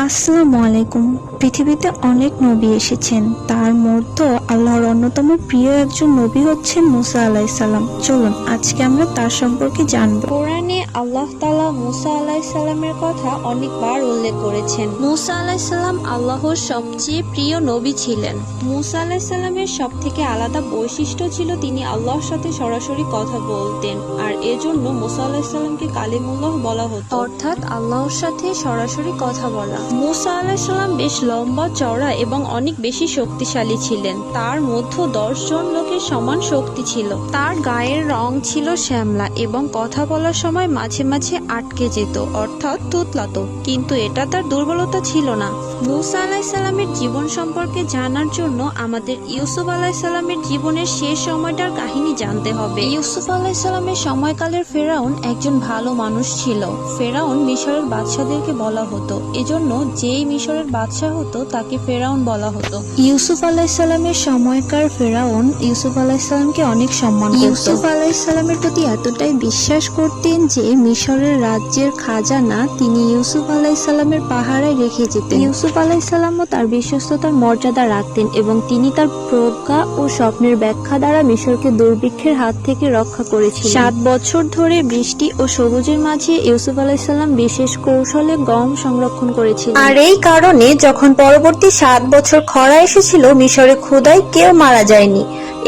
আসসালামু আলাইকুম। পৃথিবীতে অনেক নবী এসেছেন, তার মধ্যে আল্লাহর অন্যতম প্রিয় একজন নবী হচ্ছেন মুসা আলাইহিস সালাম। চলুন আজকে আমরা তার সম্পর্কে জানব। কোরআনে আল্লাহ তাআলা মুসা আলাইহিস সালামের কথা অনেকবার উল্লেখ করেছেন। মুসা আলাইহিস সালাম আল্লাহর সবচেয়ে প্রিয় নবী ছিলেন। মুসা আলাইহিস সালামের সবথেকে আলাদা বৈশিষ্ট্য ছিল তিনি আল্লাহর সাথে সরাসরি কথা বলতেন, আর এজন্য মুসা আলাইহিস সালামকে কালিমুল্লাহ বলা হতো, অর্থাৎ আল্লাহর সাথে সরাসরি কথা বলা। মুসা আলাইহিস সালাম বেশ লম্বা চওড়া এবং অনেক বেশি শক্তিশালী ছিলেন। তার মধ্যে 10 জন লোকের সমান শক্তি ছিল। তার গায়ের রং ছিল শ্যামলা এবং কথা বলার সময় মাঝে মাঝে আটকে যেত, অর্থাৎ তুতলাতো, কিন্তু এটা তার দুর্বলতা ছিল না। মুসা আলাইহিস সালামের জীবন সম্পর্কে জানার জন্য আমাদের ইউসুফ আলাইহিস সালামের জীবনের শেষ সময়টার কাহিনী জানতে হবে। ইউসুফ আলাইহিস সালামের সময়কালের ফেরাউন একজন ভালো মানুষ ছিল। ফেরাউন মিশরের বাদশাদেরকে বলা হতো, এজন্য যেই মিশরের বাদশা হতো তাকে ফেরাউন বলা হতো। ইউসুফ আলাইহিস সালামের সময়কার ফেরাউন ইউসুফ আলাইহিস সালামকে অনেক সম্মান করত। ইউসুফ আলাইহিস সালামের প্রতি এতটাই বিশ্বাস করতেন যে মিশরের রাজ্যের খাজানা তিনি ইউসুফ আলাইহিস সালামের পাহারায় রেখে যেতেন। ইউসুফ আলাইহিস সালামও তার বিশ্বস্ততার মর্যাদা রাখতেন এবং তিনি তার প্রজ্ঞা ও স্বপ্নের ব্যাখ্যা দ্বারা মিশরকে দুর্ভিক্ষের হাত থেকে রক্ষা করেছিলেন। 7 বছর ধরে বৃষ্টি ও সবুজের মাঝে ইউসুফ আলাইহিস সালাম বিশেষ কৌশলে গম সংরক্ষণ করেছিলেন। আর এই কারণে যখন পরবর্তী 7 বছর খরা এসেছিল, মিশরে ক্ষুধায় কেউ মারা যায়নি।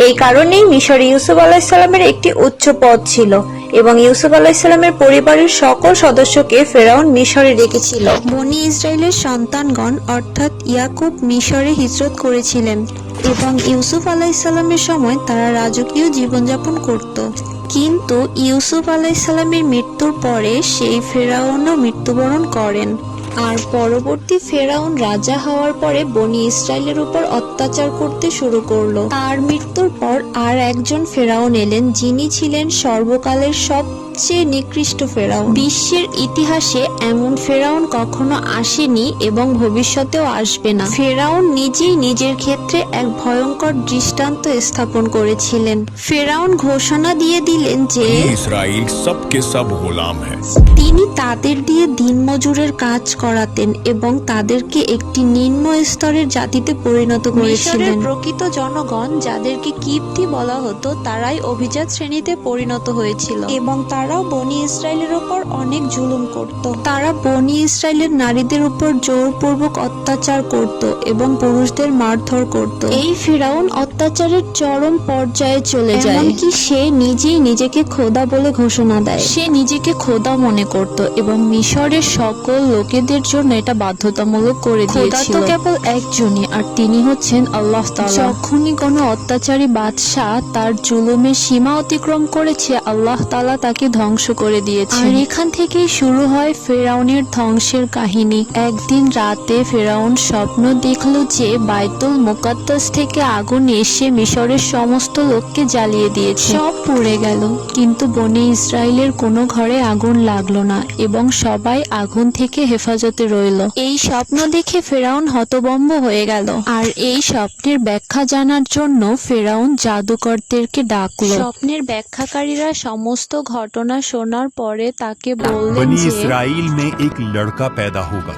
এই কারণেই মিশরে ইউসুফ আলাইহিস সালামের একটি উচ্চ পদ ছিল এবং ইউসুফ আলাইহিস সালামের পরিবারের সকল সদস্যকে ফেরাউন মিশরে রেখেছিল। বনি ইসরায়েলের সন্তানগণ অর্থাৎ ইয়াকুব মিশরে হিজরত করেছিলেন এবং ইউসুফ আলাইহিস সালামের সময় তারা রাজকীয় জীবনযাপন করত। কিন্তু ইউসুফ আলাইহিস সালামের মৃত্যুর পরে সেই ফেরাউনও মৃত্যুবরণ করেন। আর পরবর্তী ফেরাউন রাজা হওয়ার পরে বনি ইসরায়েলের উপর অত্যাচার করতে শুরু করলো। তার মৃত্যুর পর আর একজন ফেরাউন এলেন, যিনি ছিলেন সর্বকালের সবচেয়ে নিকৃষ্ট ফেরাউন। বিশ্বের ইতিহাসে এমন ফেরাউন কখনো আসেনি এবং ভবিষ্যতেও আসবে না। ফেরাউন নিজেই নিজের ক্ষেত্রে এক ভয়ঙ্কর দৃষ্টান্ত স্থাপন করেছিলেন। ফেরাউন ঘোষণা দিয়ে দিলেন যে ইসরাইল সবকে সব গোলাম হ্যায়। তিনি তাদের দিয়ে দিনমজুরের কাজ করাতেন এবং তাদেরকে একটি নিম্ন স্তরের জাতিতে পরিণত করেছিলেন। প্রকৃত জনগণ, যাদেরকে কিপ্তি বলা হতো, তারাই অভিজাত শ্রেণীতে পরিণত হয়েছিল এবং তারাও বনি ইসরায়েলের উপর অনেক জুলুম করত। তারা বনি ইসরায়েলের নারীদের উপর জোরপূর্বক অত্যাচার করত এবং পুরুষদের মারধর করত। এই ফিরাউন অত্যাচারের চরম পর্যায়ে চলে যায়, এমনকি সে নিজেই নিজেকে খোদা বলে ঘোষণা দেয়। সে নিজেকে খোদা মনে করত এবং মিশরের সকল লোকেদের জন্য এটা বাধ্যতামূলক করে খোদা দিয়েছিল। তো কেবল একজনই, আর তিনি হচ্ছেন আল্লাহ তাআলা। যখনই কোনো অত্যাচারী বাদশাহ তার জুলুমের সীমা অতিক্রম করেছে, আল্লাহ তাআলা তাকে ধ্বংস করে দিয়েছে। আর এখান থেকেই শুরু হয় ফেরাউনের ধ্বংসের কাহিনী। একদিন রাতে ফেরাউন স্বপ্ন দেখল যে বাইতুল মুকাদ্দাস থেকে আগুন এসে মিশরের সমস্ত লোককে জ্বালিয়ে দিয়েছে। সব পুড়ে গেল, কিন্তু বনি ইসরায়েলের কোনো ঘরে আগুন লাগলো না এবং সবাই আগুন থেকে হেফাজতে রইল। এই স্বপ্ন দেখে ফেরাউন হতভম্ব হয়ে গেল, আর এই স্বপ্নের ব্যাখ্যা জানার জন্য ফেরাউন জাদুকরদেরকে ডাকলো। স্বপ্নের ব্যাখ্যাকারীরা সমস্ত ঘটনা শোনার পরে তাকে বললেন बनी যে इसराइल में एक लड़का पैदा होगा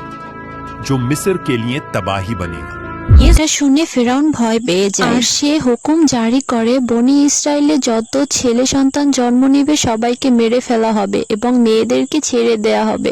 जो मिस्र के लिए तबाही बनेगा। এটা শুনে ফেরাউন ভয় পেয়ে যায় আর সে হুকুম জারি করে বনি ইসরায়েলে যত ছেলে সন্তান জন্ম নেবে সবাইকে মেরে ফেলা হবে এবং মেয়েদেরকে ছেড়ে দেয়া হবে।